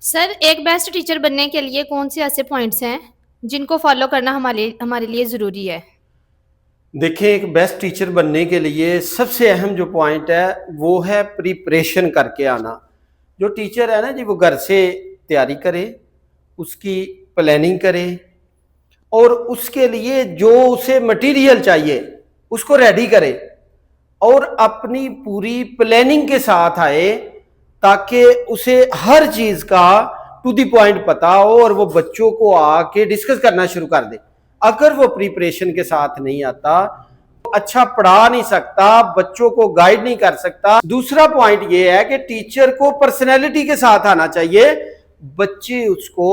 Sir, एक best teacher बनने के लिए कौन से ऐसे पॉइंट्स हैं जिनको फॉलो करना हमारे हमारे लिए ज़रूरी है? देखिए, एक बेस्ट टीचर बनने के लिए सबसे अहम जो पॉइंट है वो है प्रिपरेशन करके आना। जो टीचर है ना जी, वो घर से तैयारी करे, उसकी प्लानिंग करे और उसके लिए जो उसे मटेरियल चाहिए उसको रेडी करे और अपनी पूरी प्लानिंग के साथ आए, ताकि उसे हर चीज का टू दी पॉइंट पता हो और वो बच्चों को आके डिस्कस करना शुरू कर दे। अगर वो प्रिपरेशन के साथ नहीं आता, अच्छा पढ़ा नहीं सकता, बच्चों को गाइड नहीं कर सकता। दूसरा पॉइंट ये है कि टीचर को पर्सनैलिटी के साथ आना चाहिए। बच्चे उसको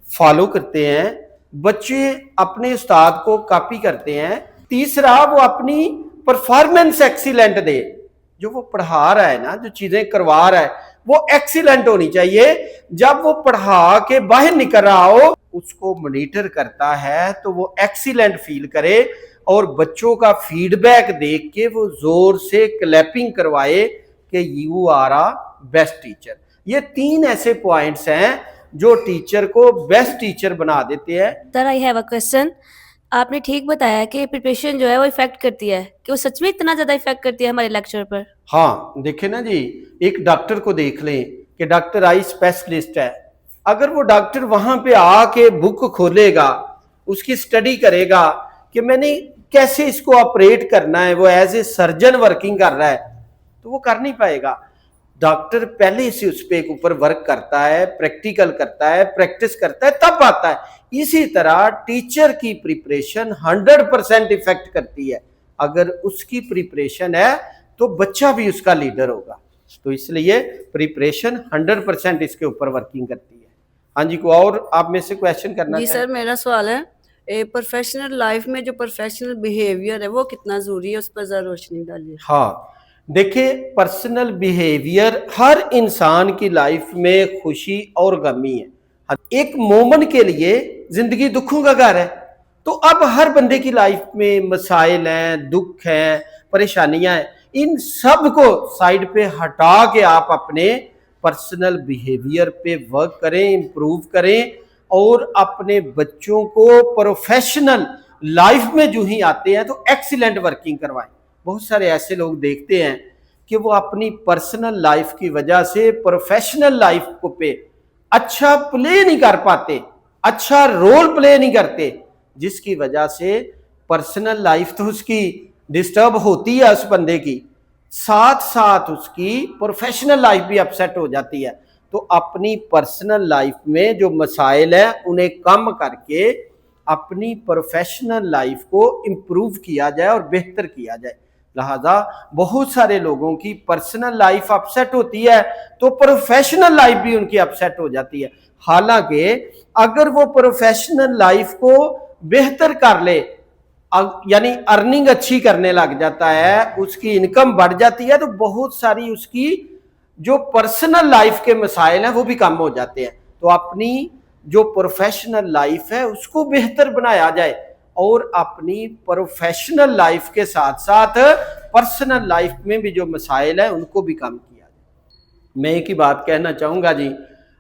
फॉलो करते हैं, बच्चे अपने उस्ताद को कॉपी करते हैं। तीसरा, वो अपनी परफॉर्मेंस एक्सीलेंट दे। जो वो पढ़ा रहा है ना, जो चीजें करवा रहा है, वो एक्सीलेंट होनी चाहिए। जब वो पढ़ा के बाहर निकल रहा हो, उसको मॉनिटर करता है तो वो एक्सीलेंट फील करे और बच्चों का फीडबैक देख के वो जोर से क्लैपिंग करवाए कि you are a best teacher. ये तीन ऐसे पॉइंट्स हैं जो टीचर को बेस्ट टीचर बना देते हैं। Sir, I have a question. आपने ठीक बताया कि प्रिपरेशन जो है वो इफेक्ट करती है, कि वो सच में इतना ज्यादा इफेक्ट करती है हमारे लेक्चर पर? हाँ, देखे ना जी, एक डॉक्टर को देख लें कि डॉक्टर आई स्पेशलिस्ट है। अगर वो डॉक्टर वहां पे आके बुक खोलेगा, उसकी स्टडी करेगा कि मैंने कैसे इसको ऑपरेट करना है, वो एज ए सर्जन वर्किंग कर रहा है, तो वो कर नहीं पाएगा। डॉक्टर पहले से उस पे ऊपर वर्क करता है, प्रैक्टिकल करता है, प्रैक्टिस करता है, तब आता है। इसी तरह टीचर की प्रिपरेशन 100% इफेक्ट करती है। अगर उसकी प्रिपरेशन है तो बच्चा भी उसका लीडर होगा। तो इसलिए प्रिपरेशन 100% इसके ऊपर वर्किंग करती है। हाँ जी, को और आप में से क्वेश्चन करना जी चाहें? सर, मेरा सवाल है, प्रोफेशनल लाइफ में जो प्रोफेशनल बिहेवियर है वो कितना जरूरी है, उस पर जरा रोशनी डालिए। हाँ, देखिए, पर्सनल बिहेवियर हर इंसान की लाइफ में खुशी और गमी है। एक मोमेंट के लिए जिंदगी दुखों का घर है। तो अब हर बंदे की लाइफ में मसाइल हैं, दुख हैं, परेशानियां हैं। इन सब को साइड पे हटा के आप अपने पर्सनल बिहेवियर पे वर्क करें, इंप्रूव करें और अपने बच्चों को प्रोफेशनल लाइफ में जो ही आते हैं तो एक्सीलेंट वर्किंग करवाएं। बहुत सारे ऐसे लोग देखते हैं कि वो अपनी पर्सनल लाइफ की वजह से प्रोफेशनल लाइफ को पे अच्छा प्ले नहीं कर पाते, अच्छा रोल प्ले नहीं करते, जिसकी वजह से पर्सनल लाइफ तो उसकी डिस्टर्ब होती है उस बंदे की, साथ साथ उसकी प्रोफेशनल लाइफ भी अपसेट हो जाती है। तो अपनी पर्सनल लाइफ में जो मसाइल है उन्हें कम करके अपनी प्रोफेशनल लाइफ को इम्प्रूव किया जाए और बेहतर किया जाए। लिहाजा बहुत सारे लोगों की पर्सनल लाइफ अपसेट होती है तो प्रोफेशनल लाइफ भी उनकी अपसेट हो जाती है। हालांकि अगर वो प्रोफेशनल लाइफ को बेहतर कर ले, यानी अर्निंग अच्छी करने लग जाता है, उसकी इनकम बढ़ जाती है, तो बहुत सारी उसकी जो पर्सनल लाइफ के मसाइल हैं वो भी कम हो जाते हैं। तो अपनी जो प्रोफेशनल लाइफ है उसको बेहतर बनाया जाए और अपनी प्रोफेशनल लाइफ के साथ साथ पर्सनल लाइफ में भी जो मसाइल है उनको भी कम किया जाए। मैं एक ही बात कहना चाहूँगा जी,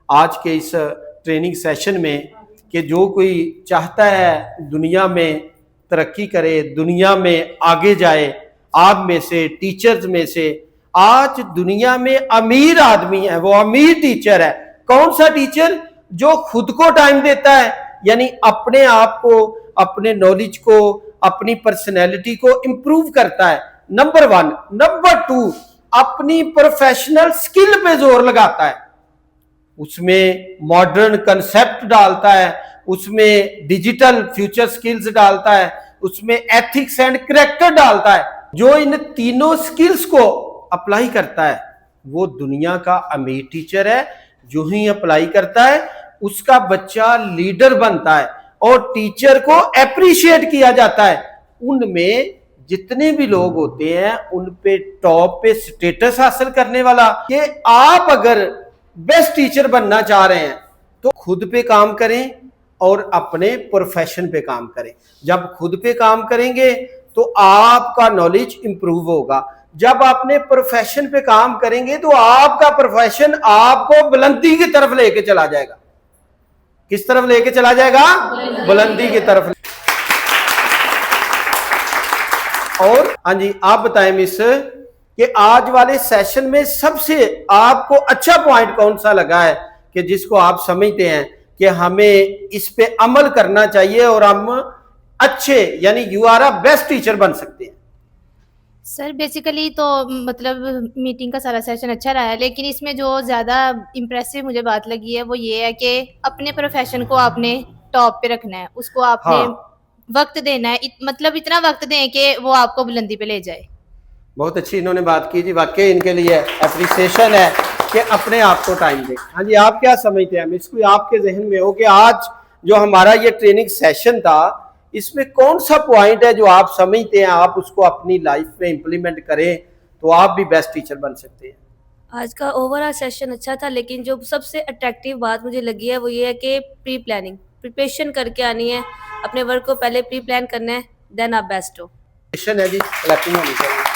आज के इस ट्रेनिंग सेशन में, कि जो कोई चाहता है दुनिया में तरक्की करे, दुनिया में आगे जाए, आप में से टीचर्स में से आज दुनिया में अमीर आदमी है वो अमीर टीचर है। कौन सा टीचर? जो खुद को टाइम देता है, यानी अपने आप को, अपने नॉलेज को, अपनी पर्सनैलिटी को इंप्रूव करता है, नंबर 1। नंबर 2, अपनी प्रोफेशनल स्किल पे जोर लगाता है, उसमें मॉडर्न कंसेप्ट डालता है, उसमें डिजिटल फ्यूचर स्किल्स डालता है, उसमें एथिक्स एंड करेक्टर डालता है। जो इन तीनों स्किल्स को अप्लाई करता है वो दुनिया का अमीर टीचर है। जो ही अप्लाई करता है उसका बच्चा लीडर बनता है और टीचर को अप्रिशिएट किया जाता है। उनमें जितने भी लोग होते हैं उन पे टॉप पे स्टेटस हासिल करने वाला। कि आप अगर बेस्ट टीचर बनना चाह रहे हैं तो खुद पे काम करें और अपने प्रोफेशन पे काम करें। जब खुद पे काम करेंगे तो आपका नॉलेज इंप्रूव होगा। जब अपने प्रोफेशन पे काम करेंगे तो आपका प्रोफेशन आपको बुलंदी की तरफ लेके चला जाएगा। किस तरफ लेके चला जाएगा? बुलंदी की तरफ। और हाँ जी, आप बताएं मिस कि आज वाले सेशन में सबसे आपको अच्छा पॉइंट कौन सा लगा है कि जिसको आप समझते हैं कि हमें इस पे अमल करना चाहिए और हम अच्छे यानी you are a best teacher बन सकते हैं? सर बेसिकली तो मतलब मीटिंग का सारा सेशन अच्छा रहा है, लेकिन इसमें जो ज़्यादा इम्प्रेसिव मुझे बात लगी है वो ये है कि अपने प्रोफेशन को आपने टॉप पे रखना है, उसको आपने हाँ। वक्त देना है, मतलब इतना वक्त दें कि वो आपको बुलंदी पे ले जाए। बहुत अच्छी इन्होंने बात की जी, वाकई इनके लिए अप्रिसिएशन है कि अपने आप को टाइम दें। हाँ जी, आप क्या समझते हैं मिस? कोई आपके जहन में हो कि आज जो हमारा ये ट्रेनिंग सेशन था इसमें कौन सा पॉइंट है जो आप समझते हैं आप उसको अपनी लाइफ में इंप्लीमेंट करें तो आप भी बेस्ट टीचर बन सकते हैं? आज का ओवरऑल सेशन अच्छा था, लेकिन जो सबसे अट्रैक्टिव बात मुझे लगी है वो ये है कि प्री प्लानिंग, प्रिपरेशन करके आनी है, अपने वर्क को पहले प्री प्लान करना है, देन आप बेस्ट हो। क्वेश्चन है जी, क्लैपिंग होनी चाहिए।